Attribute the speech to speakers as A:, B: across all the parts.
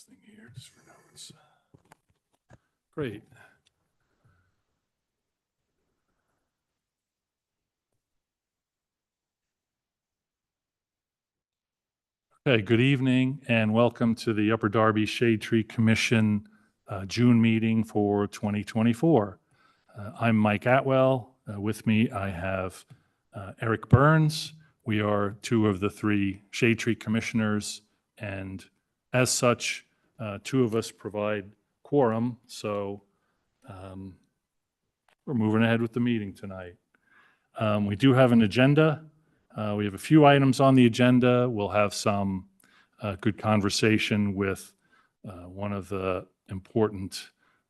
A: this thing here just for notes. Great. Okay, good evening and welcome to the Upper Darby Shade Tree Commission June meeting for 2024. I'm Mike Atwell. With me, I have Eric Burns. We are two of the three Shade Tree Commissioners, and as such, two of us provide quorum, so we're moving ahead with the meeting tonight. We do have an agenda. We have a few items on the agenda. We'll have some good conversation with one of the important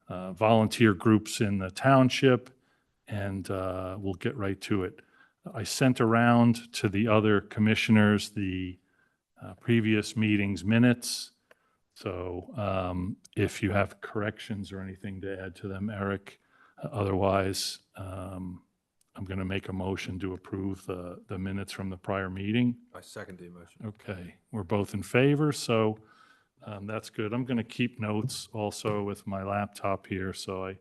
A: volunteer groups in the township, and we'll get right to it. I sent around to the other commissioners the previous meeting's minutes. So if you have corrections or anything to add to them, Eric, otherwise, I'm going to make a motion to approve the minutes from the prior meeting.
B: I second the motion.
A: Okay, we're both in favor, so that's good. I'm going to keep notes also with my laptop here, so I,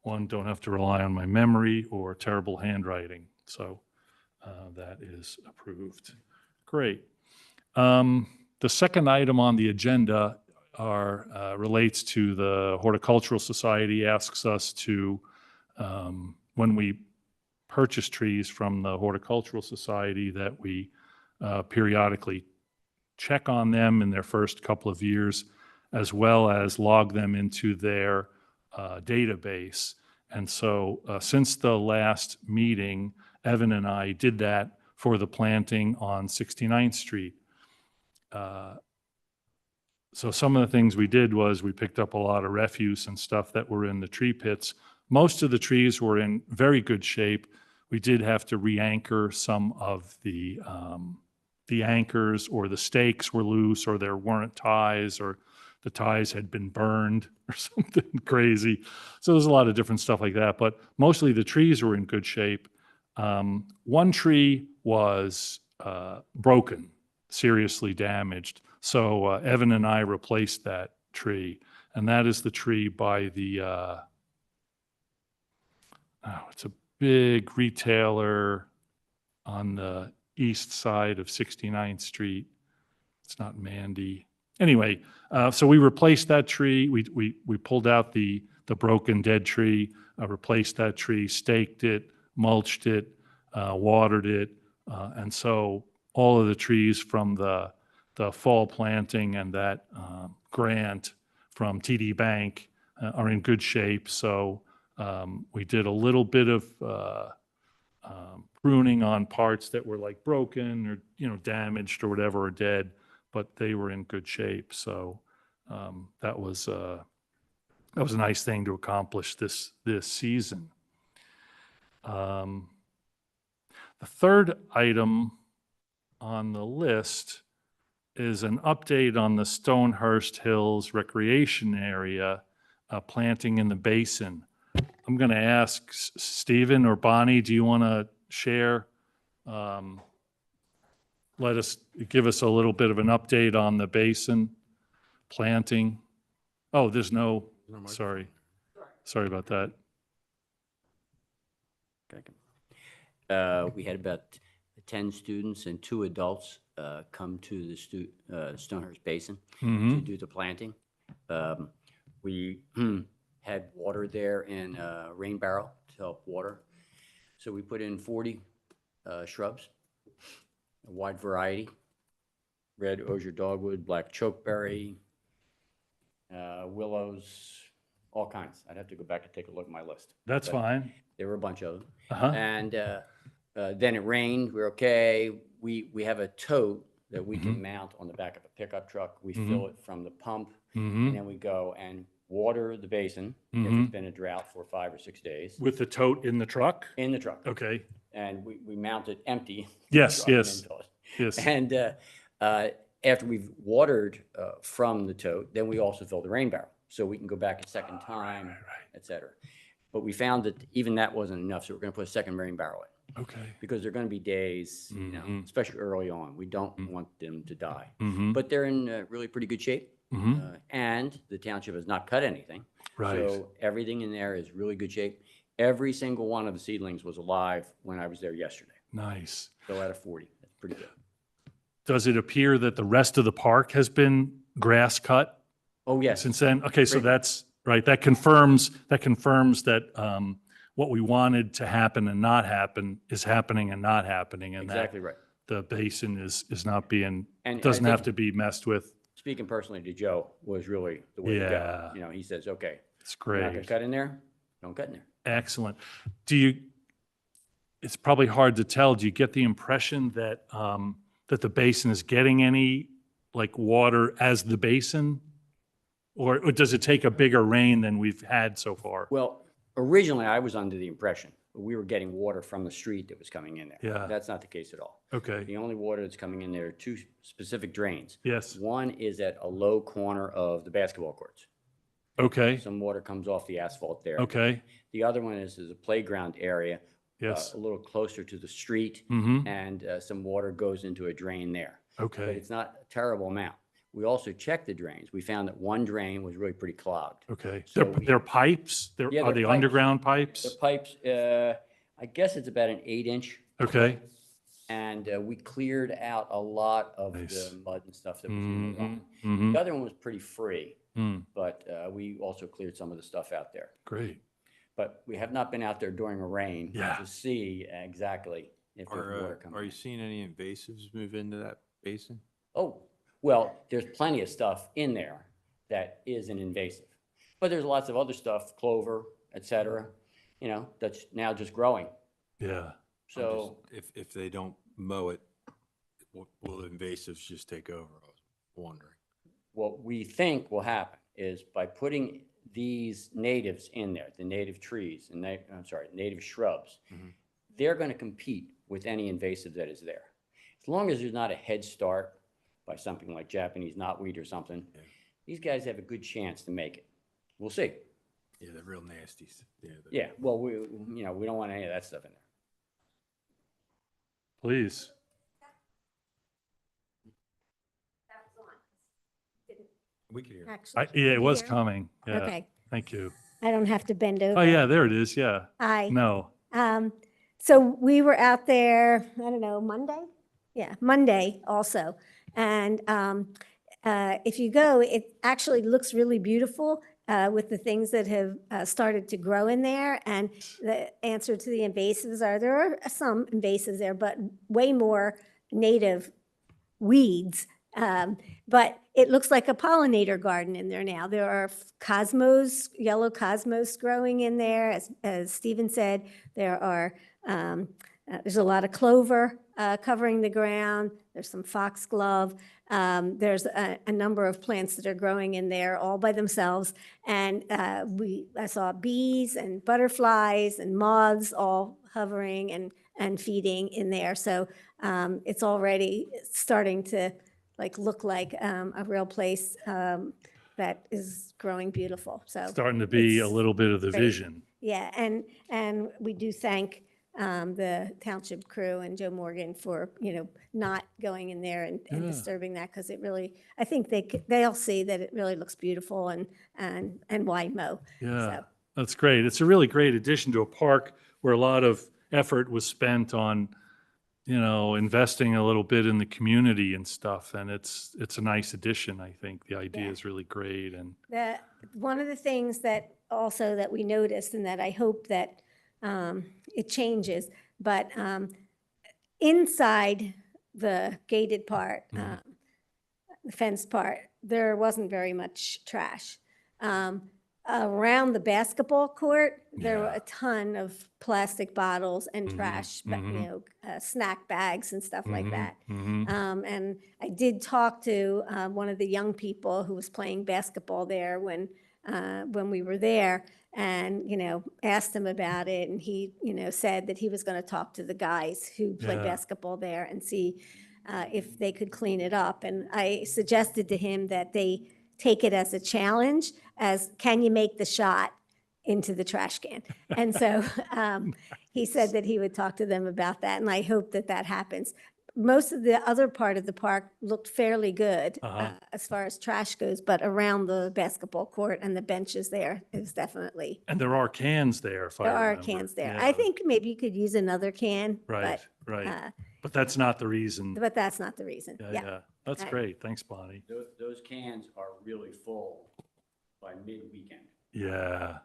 A: don't have to rely on my memory or terrible handwriting. So that is approved. Great. The second item on the agenda relates to the Horticultural Society. Asks us to, when we purchase trees from the Horticultural Society, that we periodically check on them in their first couple of years, as well as log them into their database. And so since the last meeting, Evan and I did that for the planting on 69th Street. So some of the things we did was we picked up a lot of refuse and stuff that were in the tree pits. Most of the trees were in very good shape. We did have to re-anchor some of the anchors, or the stakes were loose, or there weren't ties, or the ties had been burned or something crazy. So there's a lot of different stuff like that, but mostly the trees were in good shape. One tree was broken, seriously damaged. So Evan and I replaced that tree, and that is the tree by the, it's a big retailer on the east side of 69th Street. It's not Mandy. Anyway, so we replaced that tree. We pulled out the broken dead tree, replaced that tree, staked it, mulched it, watered it. And so all of the trees from the fall planting and that grant from TD Bank are in good shape. So we did a little bit of pruning on parts that were like broken or damaged or whatever, or dead, but they were in good shape. So that was a nice thing to accomplish this season. The third item on the list is an update on the Stonehurst Hills recreation area planting in the basin. I'm going to ask Stephen or Bonnie, do you want to share? Give us a little bit of an update on the basin planting. Oh, there's no, sorry about that.
C: We had about 10 students and 2 adults come to the Stonehurst Basin to do the planting. We had water there in a rain barrel to help water. So we put in 40 shrubs, a wide variety: red osier dogwood, black chokeberry, willows, all kinds. I'd have to go back and take a look at my list.
A: That's fine.
C: There were a bunch of them. And then it rained. We're okay. We have a tote that we can mount on the back of a pickup truck. We fill it from the pump, and then we go and water the basin if it's been a drought for 5 or 6 days.
A: With the tote in the truck?
C: In the truck.
A: Okay.
C: And we mount it empty.
A: Yes, yes. Yes.
C: And after we've watered from the tote, then we also fill the rain barrel, so we can go back a second time, et cetera. But we found that even that wasn't enough, so we're going to put a second rain barrel in.
A: Okay.
C: because there are going to be days,
A: Mhm.
C: especially early on, we don't want them to die.
A: Mm-hmm.
C: But they're in really pretty good shape.
A: Mm-hmm.
C: And the township has not cut anything.
A: Right.
C: So everything in there is really good shape. Every single one of the seedlings was alive when I was there yesterday.
A: Nice.
C: So out of 40, that's pretty good.
A: Does it appear that the rest of the park has been grass cut
C: Oh, yes.
A: since then? Okay, so
C: Great.
A: that's right. That confirms that what we wanted to happen and not happen is happening and not happening, and that
C: Exactly right.
A: the basin is not being,
C: And I
A: doesn't have
C: think-
A: to be messed with.
C: Speaking personally to Joe was really the way to
A: Yeah.
C: go. He says, okay,
A: It's
C: you're not going
A: great.
C: to cut in there, don't cut in there.
A: Excellent. It's probably hard to tell. Do you get the impression that, that the basin is getting any like water as the basin? Or does it take a bigger rain than we've had so far?
C: Well, originally I was under the impression that we were getting water from the street that was coming in there.
A: Yeah.
C: That's not the case at all.
A: Okay,
C: The only water that's coming in there are two specific drains.
A: yes,
C: One is at a low corner of the basketball courts.
A: okay,
C: Some water comes off the asphalt there.
A: okay,
C: The other one is a playground area,
A: yes,
C: a little closer to the street,
A: mm-hmm,
C: and some water goes into a drain there. But
A: okay,
C: it's not a terrible amount. We also checked the drains. We found that one drain was really pretty clogged.
A: okay.
C: So
A: They're pipes?
C: Yeah,
A: Are
C: they're
A: they
C: pipes.
A: underground
C: The
A: pipes?
C: pipes, I guess it's about an 8-inch.
A: Okay,
C: And we cleared out a lot of
A: Nice.
C: the mud and stuff that was in the
A: mm-hmm,
C: line.
A: mm-hmm,
C: The other one was pretty free,
A: mm,
C: but we also cleared some of the stuff out there.
A: great.
C: But we have not been out there during a rain
A: Yeah.
C: to see exactly if there's water coming.
B: Are you
C: in.
B: seeing any invasives move into that basin?
C: Oh, well, there's plenty of stuff in there that is an invasive. But there's lots of other stuff, clover, et cetera, that's now just growing.
A: Yeah,
C: So,
B: If they don't mow it, will the invasives just take over? I was wondering.
C: what we think will happen is by putting these natives in there, the native trees, and native shrubs,
B: Mhm.
C: they're going to compete with any invasive that is there. As long as there's not a head start by something like Japanese knotweed or something,
B: Yeah.
C: these guys have a good chance to make it. We'll see.
B: Yeah, they're real nasties.
C: Yeah, well, we don't want any of that stuff in there.
A: please.
B: We can hear.
D: Actually.
A: Yeah, it was
D: Here.
A: coming. Yeah,
D: Okay,
A: thank you.
D: I don't have to bend over.
A: Oh, yeah, there it is, yeah.
D: Hi.
A: No,
D: So we were out there, I don't know, Monday? Yeah, Monday also. And if you go, it actually looks really beautiful with the things that have started to grow in there. And the answer to the invasives are, there are some invasives there, but way more native weeds. But it looks like a pollinator garden in there now. There are cosmos, yellow cosmos growing in there. As Stephen said, there are, there's a lot of clover covering the ground. There's some foxglove. There's a number of plants that are growing in there all by themselves. And I saw bees and butterflies and moths all hovering and feeding in there. So it's already starting to look like a real place that is growing beautiful. So
A: starting to be a
D: it's
A: little bit of the
D: great.
A: vision.
D: yeah, and we do thank the township crew and Joe Morgan for not going in there and
A: Yeah.
D: disturbing that, because it really, I think they'll see that it really looks beautiful and why mow.
A: Yeah,
D: So,
A: that's great. It's a really great addition to a park where a lot of effort was spent on, investing a little bit in the community and stuff. And it's a nice addition, I think. The idea
D: Yeah.
A: is really great. And
D: one of the things that also that we noticed, and that I hope that it changes, but inside the gated part,
A: Mhm.
D: the fenced part, there wasn't very much trash. Around the basketball court, there were
A: Yeah.
D: a ton of plastic bottles and
A: Mhm,
D: trash,
A: mhm.
D: snack bags and stuff like
A: Mhm,
D: that.
A: mhm.
D: And I did talk to one of the young people who was playing basketball there when we were there, and asked him about it, and he said that he was going to talk to the guys who play
A: Yeah.
D: basketball there and see if they could clean it up. And I suggested to him that they take it as a challenge, as can you make the shot into the trash can. And so he said that he would talk to them about that, and I hope that that happens. Most of the other part of the park looked fairly good as far as trash goes, but around the basketball court and the benches there is definitely,
A: And there are cans there, if I
D: there are
A: remember.
D: cans there.
A: Yeah,
D: I think maybe you could use another can,
A: Right,
D: but,
A: right. But that's not the reason.
D: but that's not the reason.
A: Yeah,
D: Yeah.
A: yeah. That's
D: Right.
A: great. Thanks, Bonnie.
C: Those cans are really full by mid-weekend.
A: Yeah,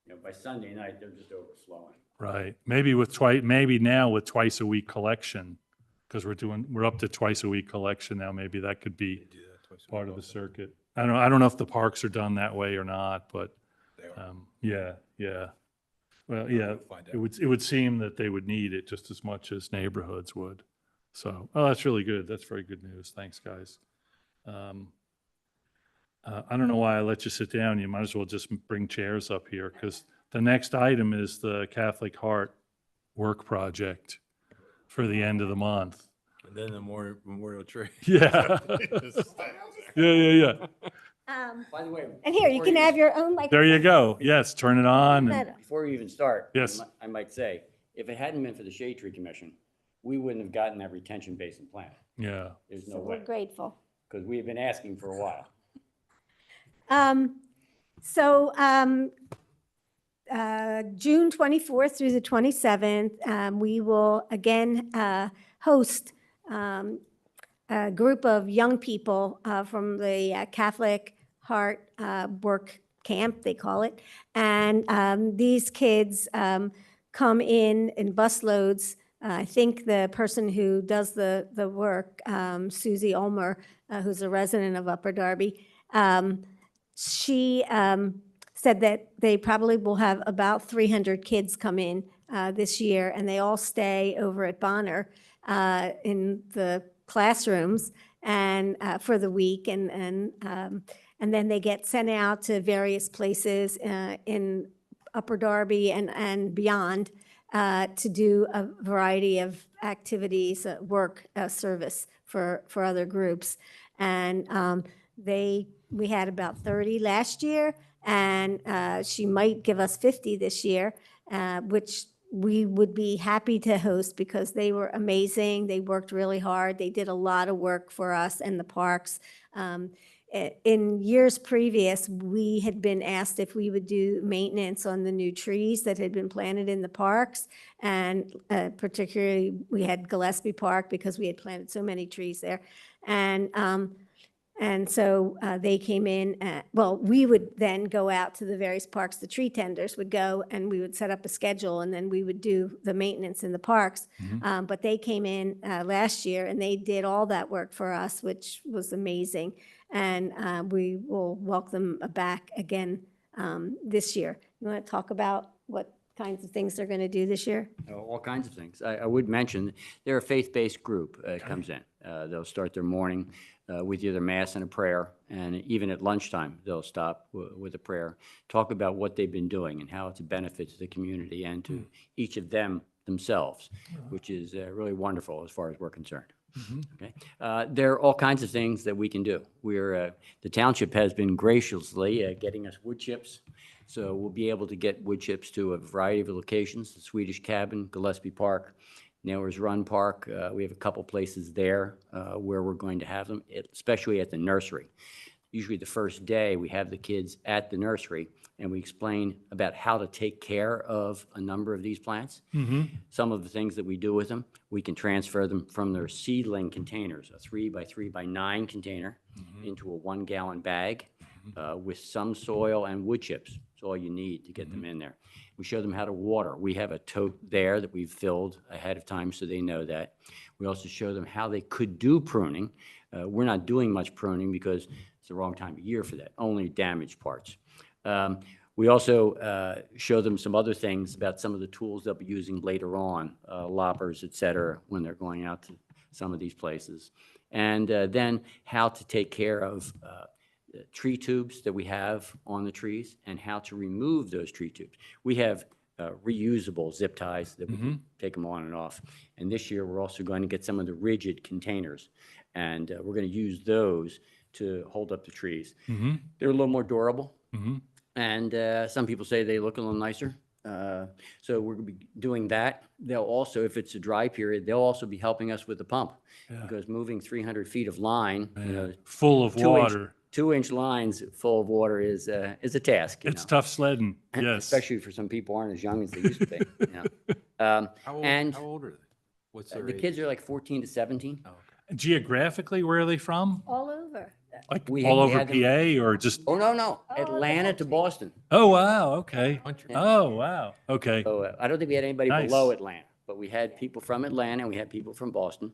C: You know, by Sunday night, they're just overflowing.
A: right. Maybe with maybe now with twice a week collection, because we're up to twice a week collection now. Maybe that could be
B: Do that twice a
A: part
B: week
A: of the
B: also.
A: circuit. I don't know if the parks are done that way or not, but
B: They are.
A: yeah, yeah. Well, yeah,
B: We'll find out.
A: it would seem that they would need it just as much as neighborhoods would. So, oh, that's really good. That's very good news. Thanks, guys. I don't know why I let you sit down. You might as well just bring chairs up here, because the next item is the Catholic Heart Work Project for the end of the month.
B: And then the memorial tree.
A: Yeah. Yeah, yeah, yeah.
C: By the way.
D: And here, you
C: before
D: can have your own, like.
A: There you go. Yes, turn it on. and-
C: Before you even start.
A: Yes.
C: I might say, if it hadn't been for the Shade Tree Commission, we wouldn't have gotten that retention basin plan.
A: Yeah.
C: There's
D: So
C: no
D: we're
C: way,
D: grateful.
C: because we have been asking for a while.
D: So June 24th through the 27th, we will again host a group of young people from the Catholic Heart Work Camp, they call it. And these kids come in busloads. I think the person who does the work, Susie Ulmer, who's a resident of Upper Darby, she said that they probably will have about 300 kids come in this year, and they all stay over at Bonner in the classrooms and for the week, and then they get sent out to various places in Upper Darby and beyond to do a variety of activities, work, service for other groups. And we had about 30 last year, and she might give us 50 this year, which we would be happy to host because they were amazing. They worked really hard. They did a lot of work for us and the parks. In years previous, we had been asked if we would do maintenance on the new trees that had been planted in the parks. And particularly, we had Gillespie Park because we had planted so many trees there. And so they came in, well, we would then go out to the various parks, the tree tenders would go, and we would set up a schedule, and then we would do the maintenance in the parks. But they came in last year, and they did all that work for us, which was amazing. And we will welcome them back again this year. You want to talk about what kinds of things they're going to do this year?
C: All kinds of things. I would mention, they're a faith-based group comes in. They'll start their morning with either mass and a prayer, and even at lunchtime, they'll stop with a prayer, talk about what they've been doing and how it's a benefit to the community and to each of them themselves, which is really wonderful as far as we're concerned. Okay. There are all kinds of things that we can do. The township has been graciously getting us wood chips. So we'll be able to get wood chips to a variety of locations, the Swedish Cabin, Gillespie Park, Nailers Run Park. We have a couple places there where we're going to have them, especially at the nursery. Usually the first day we have the kids at the nursery and we explain about how to take care of a number of these plants. Some of the things that we do with them, we can transfer them from their seedling containers, a 3x3x9 container, into a 1-gallon bag with some soil and wood chips. It's all you need to get them in there. We show them how to water. We have a tote there that we've filled ahead of time so they know that. We also show them how they could do pruning. We're not doing much pruning because it's the wrong time of year for that, only damaged parts. We also show them some other things about some of the tools they'll be using later on, loppers, et cetera, when they're going out to some of these places. And then how to take care of tree tubes that we have on the trees and how to remove those tree tubes. We have reusable zip ties that we can take them on and off. And this year, we're also going to get some of the rigid containers. And we're going to use those to hold up the trees. They're a little more durable. And some people say they look a little nicer. So we're going to be doing that. They'll also, if it's a dry period, they'll also be helping us with the pump.
A: Yeah.
C: Because moving 300 feet of line, you know,
A: Full of
C: 2-inch
A: water.
C: 2-inch lines full of water is a task. You
A: It's
C: know?
A: tough sledding. Yes.
C: Especially for some people who aren't as young as they used to be. You know? And
B: How old are they? What's their
C: the
B: age?
C: kids are like 14 to 17.
B: Oh, okay.
A: Geographically, where are they from?
D: All over.
A: Like
C: We
A: all
C: had
A: over
C: them-
A: PA or just?
C: Oh, no.
D: Oh,
C: Atlanta to
D: country.
C: Boston.
A: Oh, wow. Okay.
B: Country.
A: Oh, wow. Okay.
C: So I don't think we had anybody
A: Nice.
C: below Atlanta, but we had people from Atlanta, and we had people from Boston,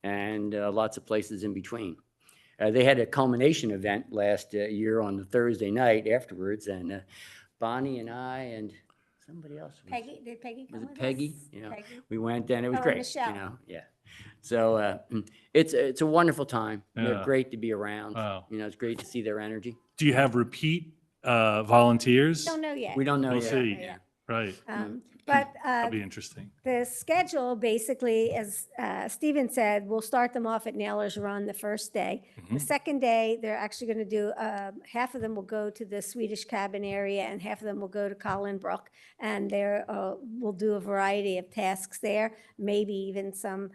C: and lots of places in between. They had a culmination event last year on the Thursday night afterwards, and Bonnie and I and somebody else.
D: Did Peggy come
C: Was it
D: with
C: Peggy?
D: us?
C: You know,
D: Peggy?
C: we went and it was
D: Oh, and
C: great,
D: Michelle.
C: you know, yeah. So it's a wonderful time.
A: Yeah.
C: They're great to be around.
A: Wow.
C: You know, it's great to see their energy.
A: Do you have repeat volunteers?
D: Don't know yet.
C: We don't know
A: We'll
C: yet.
A: see.
C: Yeah.
A: Right.
D: But
A: That'll be interesting.
D: the schedule, basically, as Stephen said, we'll start them off at Nailers Run the first day. The second day, they're actually going to do, half of them will go to the Swedish Cabin area and half of them will go to Collinbrook. And there, we'll do a variety of tasks there, maybe even some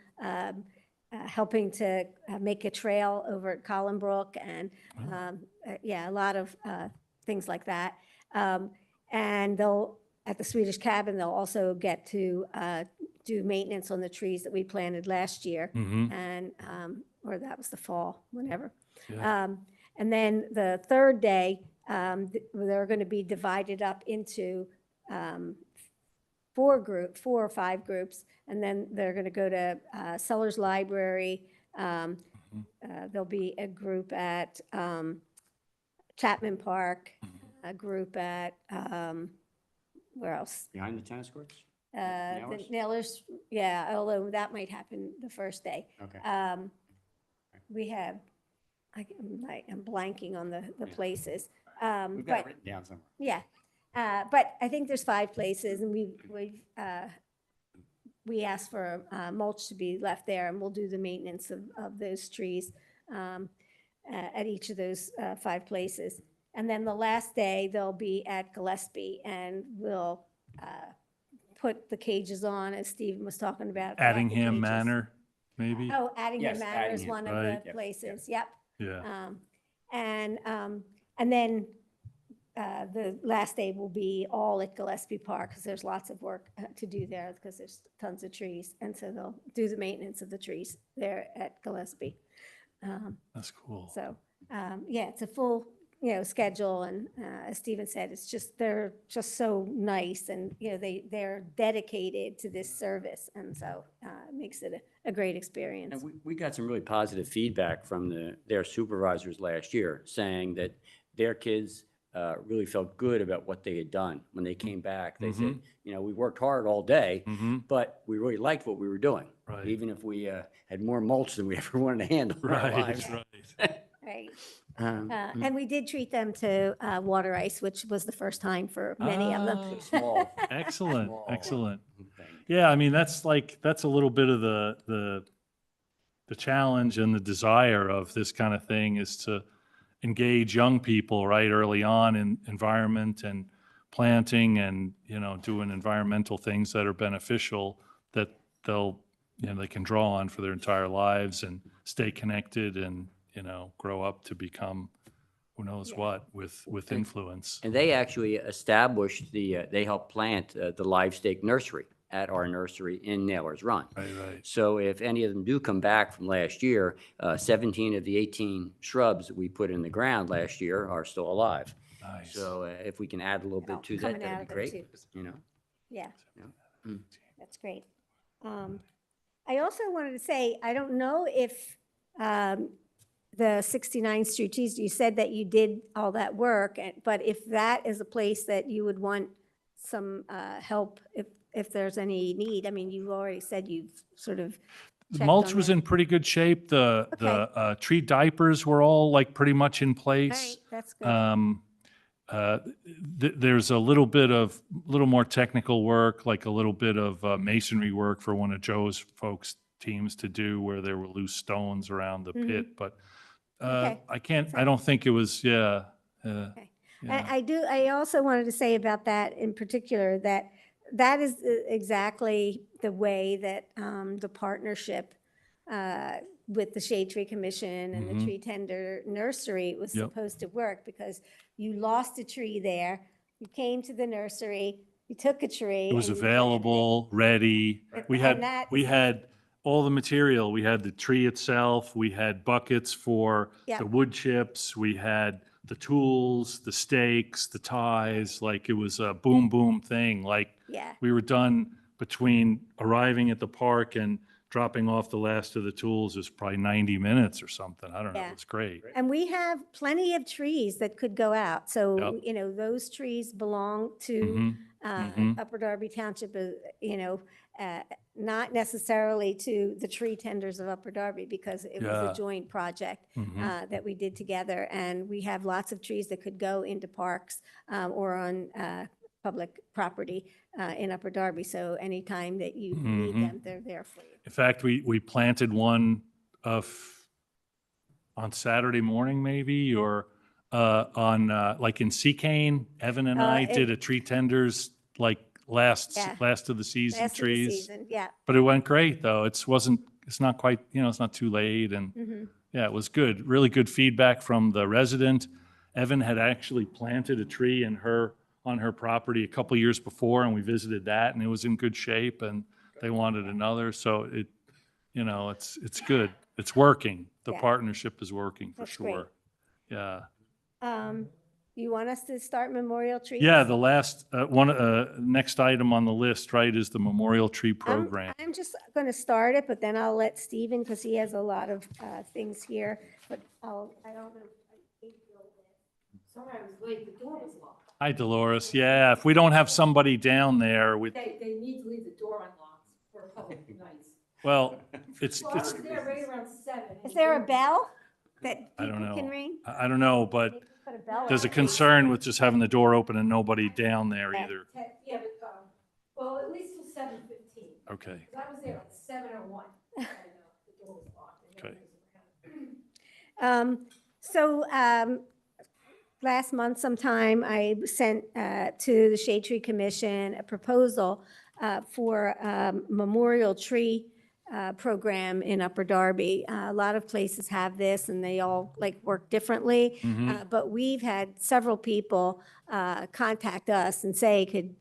D: helping to make a trail over at Collinbrook and, yeah, a lot of things like that. And they'll, at the Swedish Cabin, they'll also get to do maintenance on the trees that we planted last year. And, or that was the fall, whenever.
A: Yeah.
D: And then the third day, they're going to be divided up into 4 or 5 groups. And then they're going to go to Sellers Library. There'll be a group at Chapman Park, a group at, where else?
C: Behind the tennis courts?
D: The
C: Nailers?
D: Nailers, yeah, although that might happen the first day.
C: Okay.
D: We have, I'm blanking on the
C: Yeah.
D: places.
C: We've got it
D: But,
C: written down somewhere.
D: yeah, but I think there's 5 places, and we asked for mulch to be left there, and we'll do the maintenance of those trees at each of those 5 places. And then the last day, they'll be at Gillespie, and we'll put the cages on, as Stephen was talking about. the
A: Addingham
D: cages.
A: Manor, maybe?
D: Oh, Addingham
C: Yes,
D: Manor is
C: Addingham,
D: one of
A: right.
D: the
C: Yep,
D: places, yep.
A: Yeah.
D: And then the last day will be all at Gillespie Park, because there's lots of work to do there, because there's tons of trees. And so they'll do the maintenance of the trees there at Gillespie.
A: That's cool.
D: So, yeah, it's a full, schedule. And as Stephen said, it's just, they're just so nice, and, they're dedicated to this service. And so it makes it a great experience.
C: And we got some really positive feedback from their supervisors last year, saying that their kids really felt good about what they had done. When they came back, they said, we worked hard all day, but we really liked what we were doing.
A: Right.
C: Even if we had more mulch than we ever wanted to handle in our
A: Right,
C: lives.
A: right.
D: Right.
C: Um,
D: And we did treat them to water ice, which was the first time for many of them.
A: Ah,
C: Small
A: Excellent,
C: Small.
A: excellent.
C: thing.
A: Yeah, I mean, that's a little bit of the challenge and the desire of this kind of thing is to engage young people right early on in environment and planting and, doing environmental things that are beneficial that they can draw on for their entire lives and stay connected and, grow up to become who knows what with influence.
C: And they actually established they helped plant the live stake nursery at our nursery in Nailers Run.
A: Right, right.
C: So if any of them do come back from last year, 17 of the 18 shrubs that we put in the ground last year are still alive.
A: Nice.
C: So if we can add a little bit to that,
D: Coming out
C: that'd be
D: of it,
C: great,
D: too. Yeah,
C: Yeah.
D: that's great. I also wanted to say, I don't know if the 69th Street trees, you said that you did all that work, but if that is a place that you would want some help, if there's any need, I mean, you've already said you've sort of
A: The
D: checked
A: mulch
D: on
A: was
D: it.
A: in pretty good shape. The tree diapers were all like pretty much in
D: All
A: place.
D: right, that's good.
A: There's a little more technical work, like a little bit of masonry work for one of Joe's folks' teams to do where there were loose stones around the pit, but
D: Okay.
A: I don't think it was, yeah.
D: And
A: Yeah.
D: I also wanted to say about that in particular, that that is exactly the way that the partnership with the Shade Tree Commission and the
A: Mhm.
D: Tree Tender Nursery was
A: Yep.
D: supposed to work, because you lost a tree there, you came to the nursery, you took a tree.
A: It was
D: and you planted it.
A: available, ready. We
D: And that
A: we
D: is-
A: had all the material. We had the tree itself, we had buckets for
D: Yeah.
A: the wood chips, we had the tools, the stakes, the ties, like it was a boom, boom thing. Like
D: Yeah.
A: we were done between arriving at the park and dropping off the last of the tools is probably 90 minutes or something. I don't know.
D: Yeah.
A: It's great.
D: And we have plenty of trees that could go out. So,
A: Yep.
D: you know, those trees belong to
A: Mhm. Mhm.
D: Upper Darby Township, you know, not necessarily to the tree tenders of Upper Darby, because it was
A: Yeah.
D: a joint project
A: Mhm.
D: that we did together. And we have lots of trees that could go into parks or on public property in Upper Darby. So anytime that you need
A: Mhm.
D: them, they're there for you.
A: In fact, we planted one on Saturday morning maybe, or on like in Seacane. Evan and I
D: it-
A: did a tree tenders like last
D: Yeah.
A: last of the season
D: Last of the
A: trees.
D: season, yeah.
A: But it went great though. It's not quite, it's not too late, and
D: Mm-hmm.
A: yeah, it was good. Really good feedback from the resident. Evan had actually planted a tree on her property a couple years before, and we visited that, and it was in good shape, and they wanted another. So it's good. It's working. The
D: Yeah.
A: partnership is working for
D: That's great.
A: sure. Yeah.
D: You want us to start memorial trees?
A: Yeah, the last next item on the list, right, is the Memorial Tree Program.
D: I'm just going to start it, but then I'll let Stephen, because he has a lot of things here, but I don't know.
E: Sorry I was late, the door was locked.
A: Hi, Dolores. Yeah, if we don't have somebody down there with,
E: They need to leave the door unlocked for public nights.
A: well, it's,
E: So I was there right around 7.
D: Is there a bell that
A: I don't
D: people can
A: know.
D: ring?
A: I don't know, but
D: Maybe put a bell
A: there's a
D: on it.
A: concern with just having the door open and nobody down there
D: Yeah.
A: either.
E: Yeah, but, well, at least till 7:15.
A: Okay.
E: Because I was there at 7:01. And the door was locked. And
A: Okay.
E: nobody was around.
D: Last month sometime, I sent to the Shade Tree Commission a proposal for memorial tree program in Upper Darby. A lot of places have this, and they all like work differently. But we've had several people contact us and say, could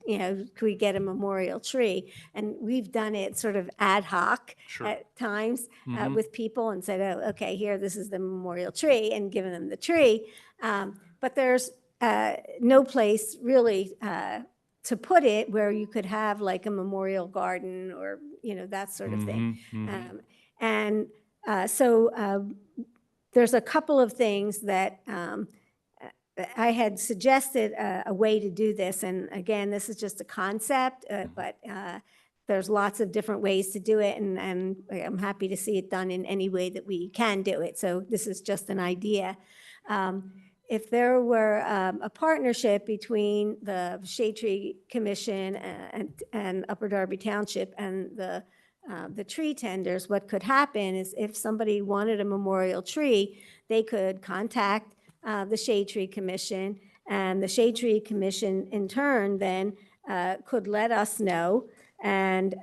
D: we get a memorial tree? And we've done it sort of ad hoc
A: Sure.
D: at times with people, and said, oh, okay, here, this is the memorial tree, and given them the tree. But there's no place really to put it where you could have like a memorial garden or, that sort of thing. So there's a couple of things that I had suggested a way to do this. And again, this is just a concept, but there's lots of different ways to do it. And I'm happy to see it done in any way that we can do it. So this is just an idea. If there were a partnership between the Shade Tree Commission and Upper Darby Township and the tree tenders, what could happen is if somebody wanted a memorial tree, they could contact the Shade Tree Commission, and the Shade Tree Commission in turn then could let us know, and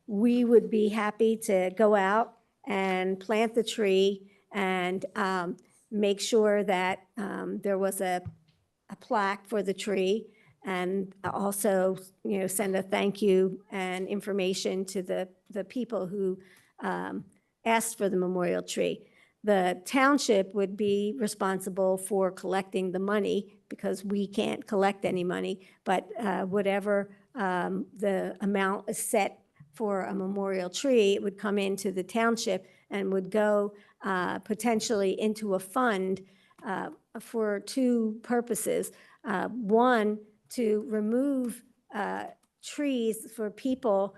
D: we would be happy to go out and plant the tree and make sure that there was a plaque for the tree, and also, send a thank you and information to the people who asked for the memorial tree. The township would be responsible for collecting the money, because we can't collect any money, but whatever the amount is set for a memorial tree, it would come into the township and would go potentially into a fund for two purposes. One, to remove trees for people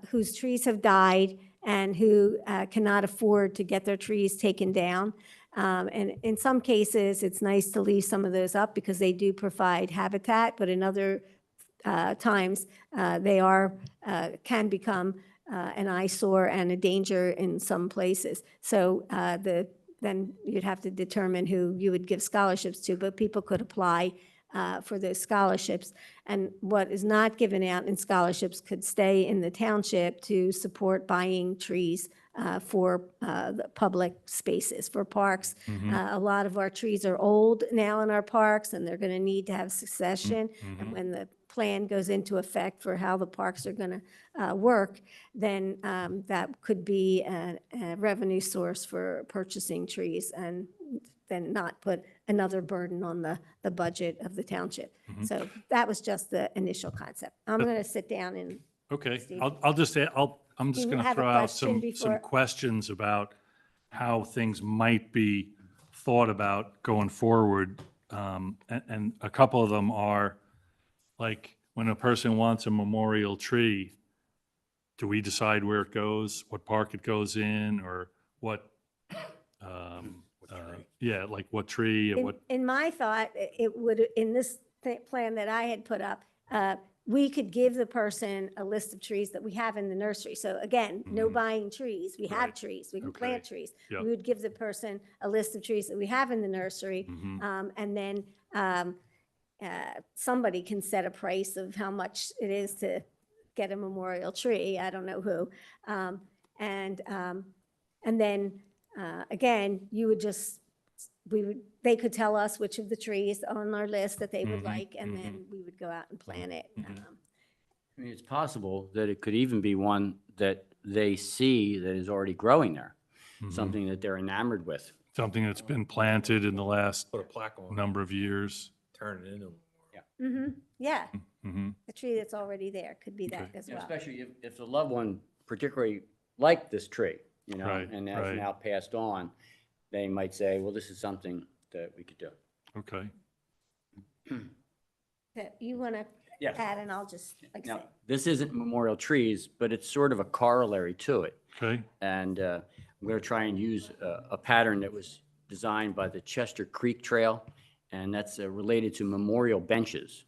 D: whose trees have died and who cannot afford to get their trees taken down. And in some cases, it's nice to leave some of those up because they do provide habitat, but in other times, they can become an eyesore and a danger in some places. So the then you'd have to determine who you would give scholarships to, but people could apply for those scholarships. And what is not given out in scholarships could stay in the township to support buying trees for the public spaces, for parks. A lot of our trees are old now in our parks, and they're going to need to have succession. And when the plan goes into effect for how the parks are going to work, then that could be a revenue source for purchasing trees and then not put another burden on the budget of the township. So that was just the initial concept. I'm going to sit down and,
A: Okay,
D: Steve.
A: I'll just, I'm just
D: You
A: going to
D: have a
A: throw out
D: question
A: some
D: before-
A: questions about how things might be thought about going forward. And a couple of them are, like, when a person wants a memorial tree, do we decide where it goes, what park it goes in, or what? Yeah, like what tree and
D: in,
A: what,
D: in my thought, it would, in this plan that I had put up, we could give the person a list of trees that we have in the nursery. So again, no buying trees. We have
A: Right.
D: trees. We can
A: Okay.
D: plant trees.
A: Yep.
D: We would give the person a list of trees that we have in the nursery. And then somebody can set a price of how much it is to get a memorial tree. I don't know who. And then again, you would just, they could tell us which of the trees on our list that they would like, and then we would go out and plant it.
C: I mean, it's possible that it could even be one that they see that is already growing there, something that they're enamored with.
A: something that's been planted in the last
B: Put a plaque on it,
A: number of years?
B: turn it into.
D: Yeah,
A: Mm-hmm.
D: the tree that's already there could be that
A: Okay.
D: as
C: Yeah,
D: well.
C: especially if the loved one particularly liked this tree, you know,
A: Right,
C: and that's
A: right.
C: now passed on, they might say, well, this is something that we could do.
A: Okay.
D: That You want to
C: Yes.
D: add, and I'll just, like I
C: Now,
D: said,
C: this isn't memorial trees, but it's sort of a corollary to it.
A: Okay.
C: And I'm going to try and use a pattern that was designed by the Chester Creek Trail, and that's related to memorial benches.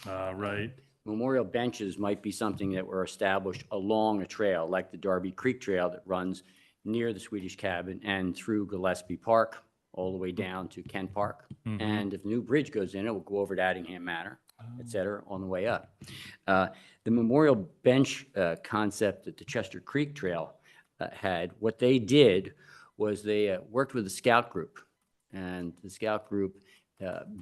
A: Right.
C: Memorial benches might be something that were established along a trail, like the Darby Creek Trail that runs near the Swedish Cabin and through Gillespie Park, all the way down to Kent Park. And if a new bridge goes in, it will go over to Addingham Manor, et cetera, on the way up. The memorial bench concept that the Chester Creek Trail had, what they did was they worked with a scout group. And the scout group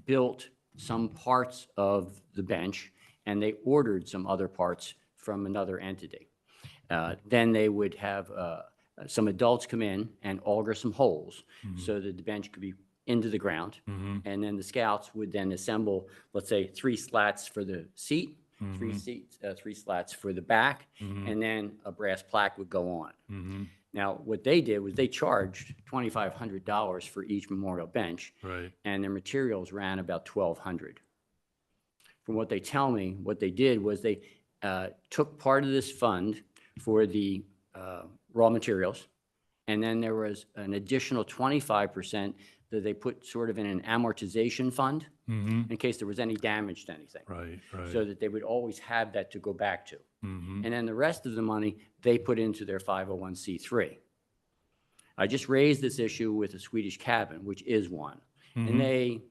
C: built some parts of the bench, and they ordered some other parts from another entity. Then they would have some adults come in and auger some holes so that the bench could be into the ground. And then the scouts would then assemble, let's say, 3 slats for the seat, 3 slats for the back, and then a brass plaque would go on. Now, what they did was they charged $2,500 for each memorial bench,
A: Right.
C: and their materials ran about $1,200. From what they tell me, what they did was they took part of this fund for the raw materials, and then there was an additional 25% that they put sort of in an amortization fund in case there was any damage to anything,
A: Right. Right.
C: so that they would always have that to go back to.
A: Mm-hmm.
C: And then the rest of the money, they put into their 501c3. I just raised this issue with the Swedish Cabin, which is one. And they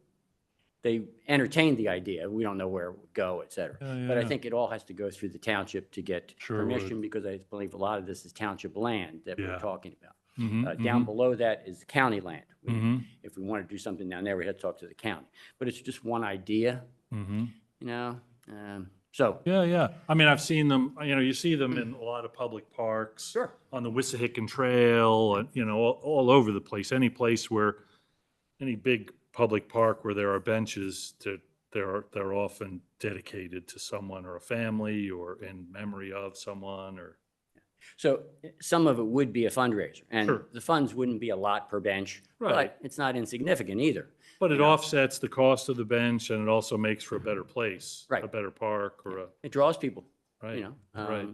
C: entertained the idea. We don't know where it would go, et cetera. But I
A: yeah.
C: think it all has to go through the township to get
A: Sure would.
C: permission, because I believe a lot of this is township land that
A: Yeah.
C: we're talking about.
A: Mhm,
C: Down below that is county land.
A: Mhm.
C: If we want to do something down there, we had to talk to the county. But it's just one idea,
A: Mm-hmm.
C: you know? So,
A: Yeah, yeah. I mean, I've seen them, you see them in a lot of public parks.
C: Sure.
A: On the Wissahickon Trail, and, all over the place. Any place where, any big public park where there are benches, they're often dedicated to someone or a family or in memory of someone or.
C: so some of it would be a fundraiser, and
A: Sure.
C: the funds wouldn't be a lot per bench,
A: Right.
C: but it's not insignificant either.
A: But it offsets the cost of the bench and it also makes for a better place.
C: Right.
A: A better park or a,
C: It draws people,
A: right,
C: you know?
A: right,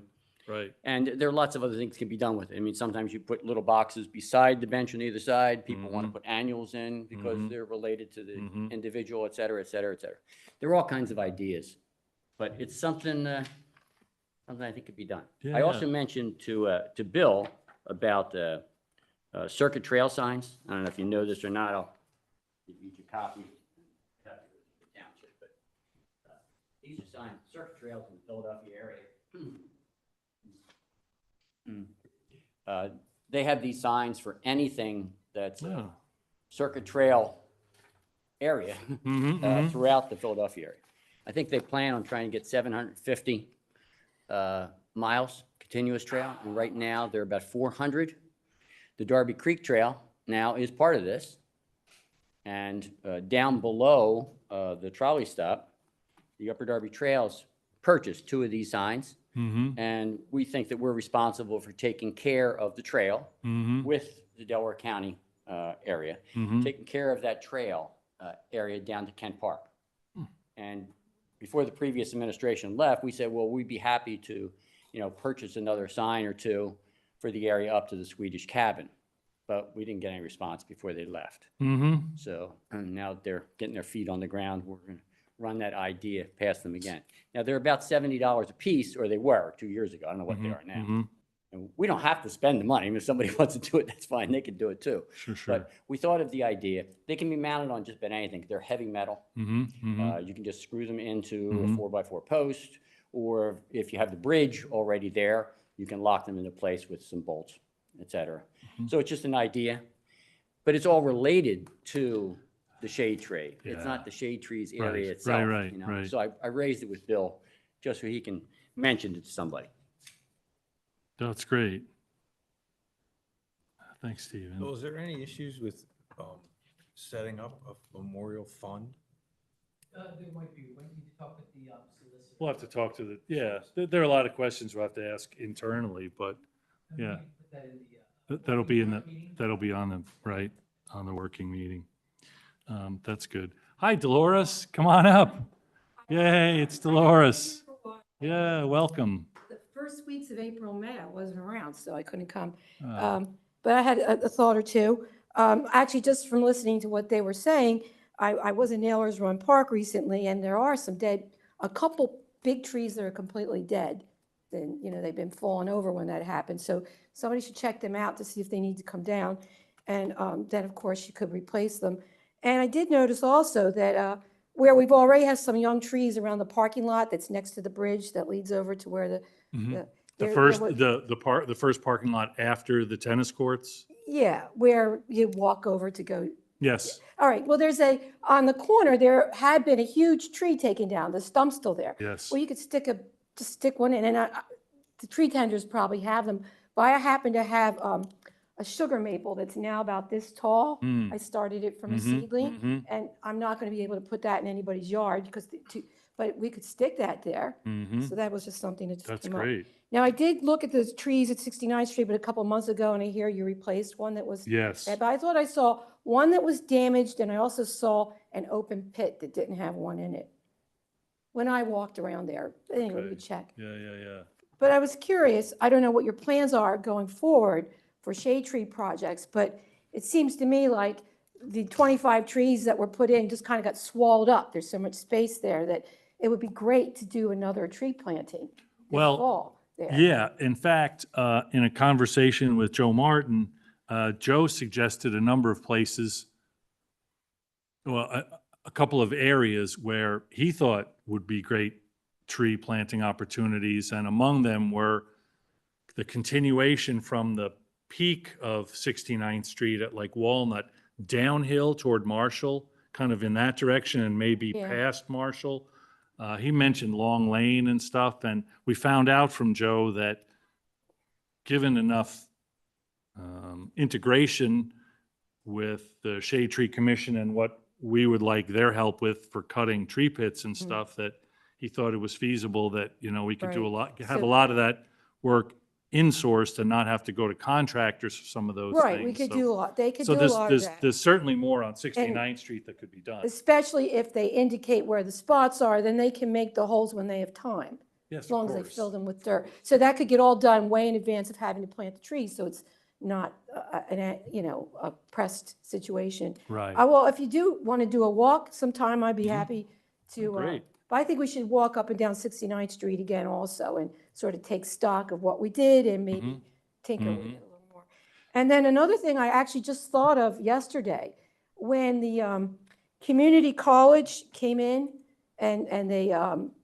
A: right.
C: And there are lots of other things that can be done with it. I mean, sometimes you put little boxes beside the bench on either side. People want to put annuals in because they're related to the individual, et cetera, et cetera, et cetera. There are all kinds of ideas, but it's something I think could be done.
A: Yeah,
C: I also mentioned to Bill about circuit trail signs. I don't know if you know this or not. I'll give you a copy. Township, but these are signs, circuit trails in the Philadelphia area. They have these signs for anything that's a
A: Oh.
C: circuit trail area throughout the Philadelphia area. I think they plan on trying to get 750 miles continuous trail, and right now they're about 400. The Darby Creek Trail now is part of this. And down below the trolley stop, the Upper Darby Trails purchased 2 of these signs. And we think that we're responsible for taking care of the trail with the Delaware County area, taking care of that trail area down to Kent Park. And before the previous administration left, we said, well, we'd be happy to, purchase another sign or 2 for the area up to the Swedish Cabin. But we didn't get any response before they left. So now they're getting their feet on the ground. We're going to run that idea past them again. Now, they're about $70 a piece, or they were 2 years ago. I don't know what they are now. And we don't have to spend the money. I mean, if somebody wants to do it, that's fine. They can do it too.
A: Sure.
C: But we thought of the idea. They can be mounted on just about anything. They're heavy metal. You can just screw them into a 4x4 post, or if you have the bridge already there, you can lock them into place with some bolts, et cetera. So it's just an idea, but it's all related to the shade tree. It's not the shade trees area itself.
A: Right.
C: So I raised it with Bill just so he can mention it to somebody.
A: That's great. Thanks, Stephen.
B: Bill, is there any issues with setting up a memorial fund?
F: There might be, when you talk with the solicitor.
A: We'll have to talk to there are a lot of questions we'll have to ask internally, but
F: And we
A: yeah.
F: can put that in the,
A: that'll be in
F: meeting.
A: that'll be on the working meeting. That's good. Hi, Dolores, come on up. Yay, it's Dolores. Yeah, welcome.
E: The first weeks of April, May, I wasn't around, so I couldn't come.
A: Uh,
E: But I had a thought or two. Actually, just from listening to what they were saying, I was in Nailers Run Park recently, and there are a couple big trees that are completely dead. Then, they've been falling over when that happens. So somebody should check them out to see if they need to come down. And then, of course, you could replace them. And I did notice also that where we've already have some young trees around the parking lot that's next to the bridge that leads over to where
A: The
E: there
A: first,
E: was-
A: the first parking lot after the tennis courts?
E: Yeah, where you walk over to go.
A: Yes,
E: All right, well, on the corner, there had been a huge tree taken down, the stump's still there.
A: yes.
E: Well, you could just stick one in, and the tree tenders probably have them. But I happen to have a sugar maple that's now about this tall. I started it from a seedling, and I'm not going to be able to put that in anybody's yard but we could stick that there. So that was just something that just
A: That's
E: came up.
A: great.
E: Now, I did look at the trees at 69th Street, but a couple months ago, and I hear you replaced one that was.
A: Yes.
E: But I thought I saw one that was damaged, and I also saw an open pit that didn't have one in it when I walked around there. But anyway, we
A: Okay.
E: could check.
A: Yeah.
E: But I was curious, I don't know what your plans are going forward for shade tree projects, but it seems to me like the 25 trees that were put in just kind of got swallowed up. There's so much space there that it would be great to do another tree planting this
A: Well,
E: fall there.
A: Yeah, in fact, in a conversation with Joe Martin, Joe suggested a number of places, well, a couple of areas where he thought would be great tree planting opportunities, and among them were the continuation from the peak of 69th Street at like Walnut downhill toward Marshall, kind of in that direction and maybe
E: Yeah.
A: past Marshall. He mentioned Long Lane and stuff, and we found out from Joe that given enough integration with the Shade Tree Commission and what we would like their help with for cutting tree pits and stuff, that he thought it was feasible that, we could do a lot, have a
E: So-
A: lot of that work insourced and not have to go to contractors for some of those things.
E: Right, we could
A: So-
E: do a lot, they could
A: So
E: do a lot of that.
A: there's certainly more on 69th Street that could be done.
E: Especially if they indicate where the spots are, then they can make the holes when they have time,
A: Yes,
E: as
A: of
E: long as they
A: course.
E: fill them with dirt. So that could get all done way in advance of having to plant the trees, so it's not, a pressed situation.
A: Right.
E: Well, if you do want to do a walk sometime, I'd be happy to.
A: Great.
E: But I think we should walk up and down 69th Street again also and sort of take stock of what we did and maybe tinker with it a little more. And then another thing I actually just thought of yesterday, when the community college came in and they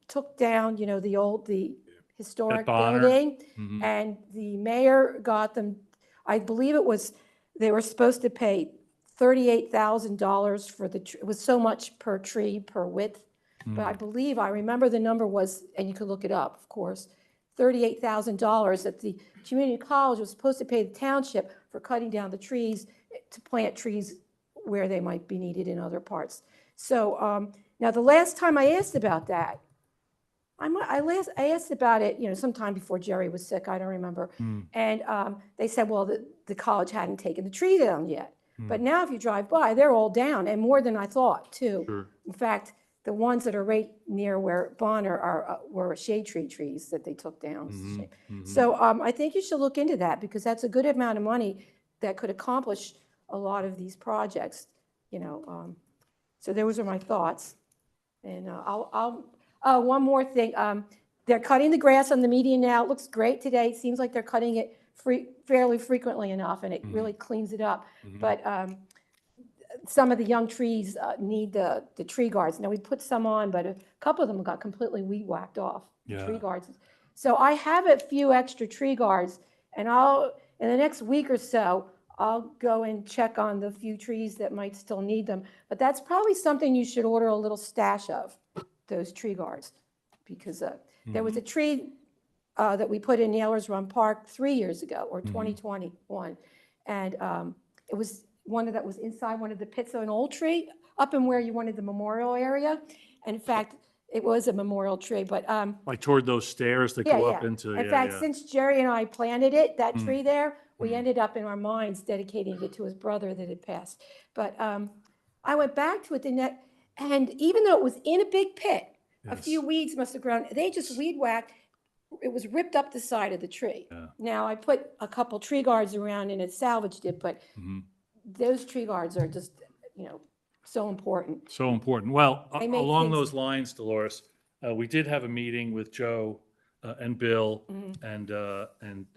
E: took down, you know, the historic
A: Bonner.
E: building,
A: Mhm.
E: and the mayor got them, I believe it was, they were supposed to pay $38,000 for it was so much per tree, per width. But I remember the number was, and you could look it up, of course, $38,000 that the community college was supposed to pay the township for cutting down the trees to plant trees where they might be needed in other parts. So now the last time I asked about that, I asked about it, you know, sometime before Jerry was sick, I don't remember. And they said, well, the college hadn't taken the tree down yet. But now if you drive by, they're all down, and more than I thought, too.
A: Sure.
E: In fact, the ones that are right near where Bonner are were shade tree trees that they took down. It's a shame. So I think you should look into that, because that's a good amount of money that could accomplish a lot of these projects, you know. So those are my thoughts. And one more thing. They're cutting the grass on the median now. It looks great today. It seems like they're cutting it fairly frequently enough, and it really cleans it up. But some of the young trees need the tree guards. Now, we put some on, but a couple of them got completely weed whacked off, the tree
A: Yeah.
E: guards. So I have a few extra tree guards, and in the next week or so, I'll go and check on the few trees that might still need them. But that's probably something you should order a little stash of, those tree guards. Because there was a tree that we put in Nailers Run Park 3 years ago, or 2021. And it was one that was inside one of the pits of an old tree, up in where you wanted the memorial area. And in fact, it was a memorial tree, but
A: Like toward those stairs that
E: yeah,
A: go
E: yeah.
A: up into,
E: In
A: yeah,
E: fact,
A: yeah.
E: since Jerry and I planted it, that tree there, we ended up in our minds dedicating it to his brother that had passed. But I went back to it and even though it was in a big pit, a
A: Yes.
E: few weeds must have grown. They just weed whacked. It was ripped up the side of the tree.
A: Yeah.
E: Now, I put a couple tree guards around and it salvaged it, but those tree guards are just, you know, so important.
A: So important. Well,
E: They make
A: along
E: things-
A: those lines, Dolores, we did have a meeting with Joe and Bill
E: Mm-hmm.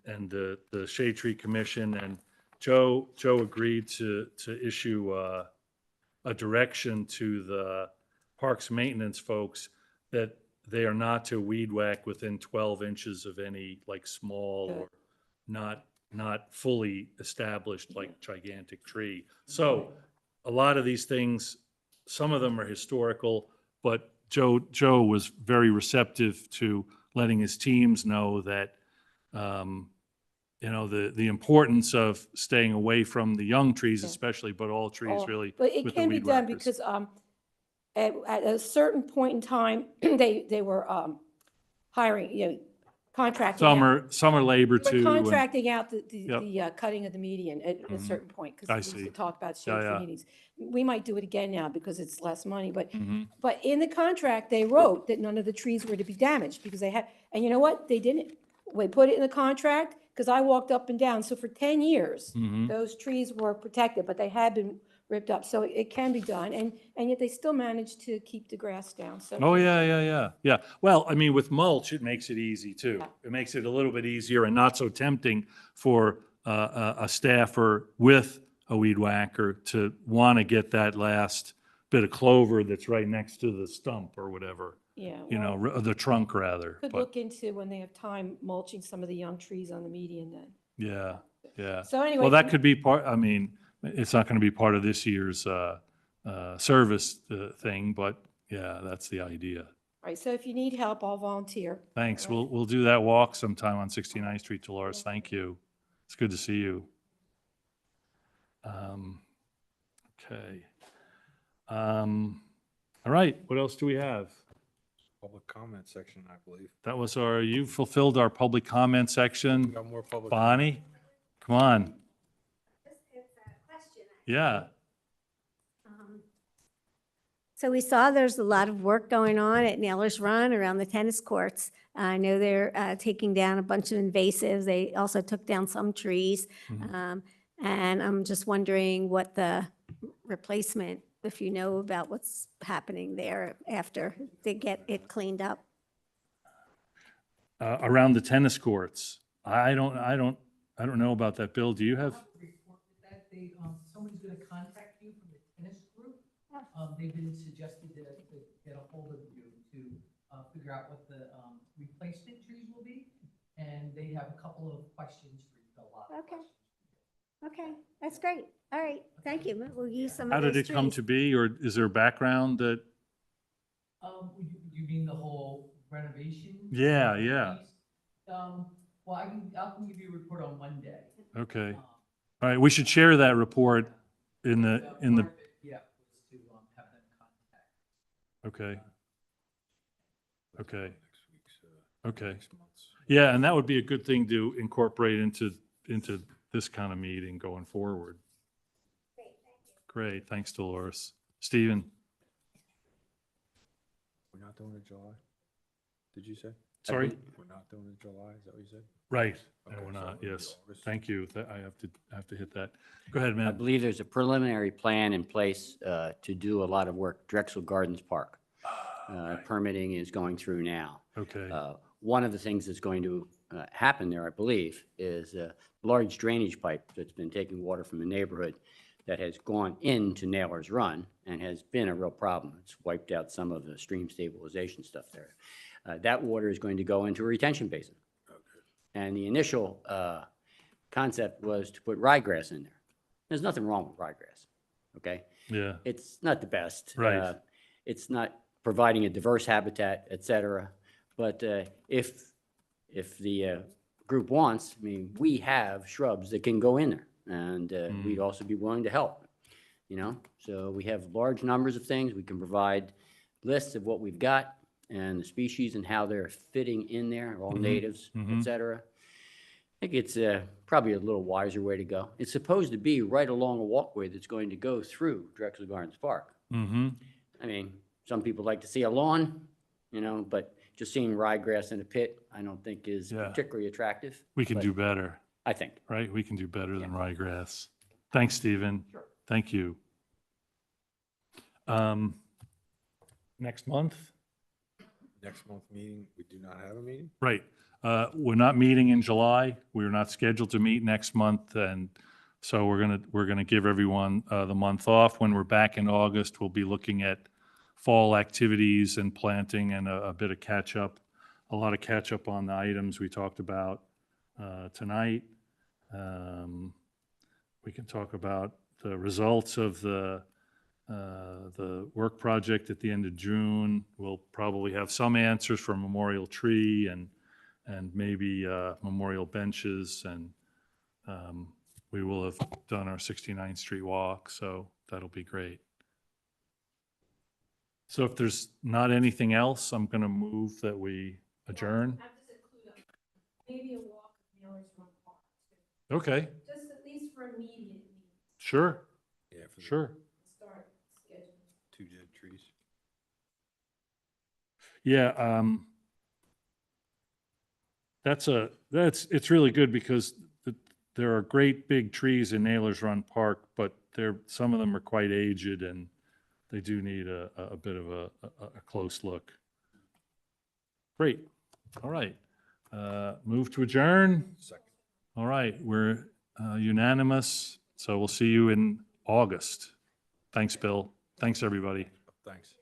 A: and the Shade Tree Commission, and Joe agreed to issue a direction to the Parks Maintenance folks that they are not to weed whack within 12 inches of any like small or not fully established like gigantic tree. So a lot of these things, some of them are historical, but Joe was very receptive to letting his teams know that, you know, the importance of staying away from the young trees especially, but all trees
E: Oh,
A: really
E: But it
A: with the
E: can be
A: weed
E: done
A: whackers.
E: because at a certain point in time, they were hiring, you know, contracting. out-
A: Summer labor
E: they were
A: too. and-
E: contracting out the
A: Yep.
E: cutting of the median at a certain point,
A: I
E: because we used
A: see.
E: to talk about
A: Yeah,
E: shade
A: yeah.
E: tree meetings. We might do it again now because it's less money,
A: Mhm.
E: but in the contract, they wrote that none of the trees were to be damaged because they had, and you know what? They didn't. We put it in the contract because I walked up and down. So for 10 years,
A: Mhm.
E: those trees were protected, but they had been ripped up. So it can be done. And yet they still managed to keep the grass down. So
A: Oh, yeah. Well, I mean, with mulch, it makes it easy too.
E: Yeah.
A: It makes it a little bit easier and not so tempting for a staffer with a weed whacker to want to get that last bit of clover that's right next to the stump or whatever,
E: yeah,
A: you know,
E: well,
A: the trunk rather.
E: could
A: But
E: look into when they have time mulching some of the young trees on the median then.
A: yeah.
E: So anyway.
A: Well, that could be part, I mean, it's not going to be part of this year's service thing, but yeah, that's the idea.
E: Right, so if you need help, I'll volunteer.
A: Thanks.
E: All right.
A: We'll do that walk sometime on 69th Street, Dolores. Thank you. It's good to see you. Okay. All right, what else do we have?
B: Public comment section, I believe.
A: That was you fulfilled our public comment
B: We
A: section.
B: got more public.
A: Bonnie, come on. Yeah.
D: So we saw there's a lot of work going on at Nailers Run around the tennis courts. I know they're taking down a bunch of invasives. They also took down some trees. And I'm just wondering what the replacement, if you know about what's happening there after they get it cleaned up.
A: Around the tennis courts. I don't I don't know about that. Bill, do you have?
F: Report that they, somebody's gonna contact you from the tennis group.
D: Oh.
F: They've been suggested to get a hold of you to, figure out what the, replacement trees will be. And they have a couple of questions for you, a lot of
D: Okay.
F: questions.
D: Okay, that's great. All right, thank you. We'll use some
A: How
D: of
A: did
D: those
A: it come
D: trees.
A: to be, or is there a background that?
F: You mean the whole renovation?
A: Yeah, yeah.
F: piece? Well, I can give you a report on Monday.
A: Okay.
F: Um,
A: All right, we should share that report in the,
F: part
A: in the,
F: of it, yeah, was to, have them contact.
A: okay, okay,
B: Next week's,
A: okay.
B: next month's.
A: Yeah, and that would be a good thing to incorporate into this kind of meeting going forward. Great, thanks, Dolores. Stephen,
B: We're not doing it July? Did you say?
A: sorry?
B: We're not doing it July, is that what you said?
A: Right, no,
B: Okay,
A: we're
B: so
A: not,
B: it'll be
A: yes.
B: August.
A: Thank you. I have to hit that. Go ahead,
C: I
A: man.
C: believe there's a preliminary plan in place to do a lot of work, Drexel Gardens Park. Permitting is going through now.
A: Okay,
C: One of the things that's going to happen there, I believe, is a large drainage pipe that's been taking water from the neighborhood that has gone into Nailers Run and has been a real problem. It's wiped out some of the stream stabilization stuff there. That water is going to go into a retention basin. And the initial concept was to put ryegrass in there. There's nothing wrong with ryegrass, okay?
A: yeah,
C: It's not the best.
A: Right.
C: It's not providing a diverse habitat, et cetera. But if the group wants, I mean, we have shrubs that can go in there. And we'd also be willing to help, you know? So we have large numbers of things. We can provide lists of what we've got and the species and how they're fitting in there, all natives, et cetera. I think it's probably a little wiser way to go. It's supposed to be right along a walkway that's going to go through Drexel Gardens Park.
A: mm-hmm,
C: I mean, some people like to see a lawn, you know, but just seeing ryegrass in a pit, I don't think is
A: Yeah.
C: particularly attractive.
A: we can
C: but
A: do better,
C: I think.
A: right? We can do better than ryegrass. Thanks, Stephen.
C: Sure.
A: Thank you. Next month?
B: Next month meeting, we do not have a meeting?
A: Right. We're not meeting in July. We're not scheduled to meet next month, and so we're gonna give everyone the month off. When we're back in August, we'll be looking at fall activities and planting and a bit of catch up, a lot of catch up on the items we talked about tonight. We can talk about the results of the work project at the end of June. We'll probably have some answers for Memorial Tree and maybe memorial benches, and we will have done our 69th Street walk, so that'll be great. So if there's not anything else, I'm going to move that we adjourn.
E: Maybe a walk of Nailers Run Park,
A: Okay,
E: just at least for immediate needs,
A: sure,
B: Yeah, for the
A: sure.
E: start scheduling.
B: 2 dead trees.
A: Yeah, it's really good because there are great big trees in Nailers Run Park, but some of them are quite aged and they do need a bit of a close look. Great. All right. Move to adjourn.
B: Second.
A: All right, we're unanimous, so we'll see you in August. Thanks, Bill. Thanks, everybody.
B: Thanks.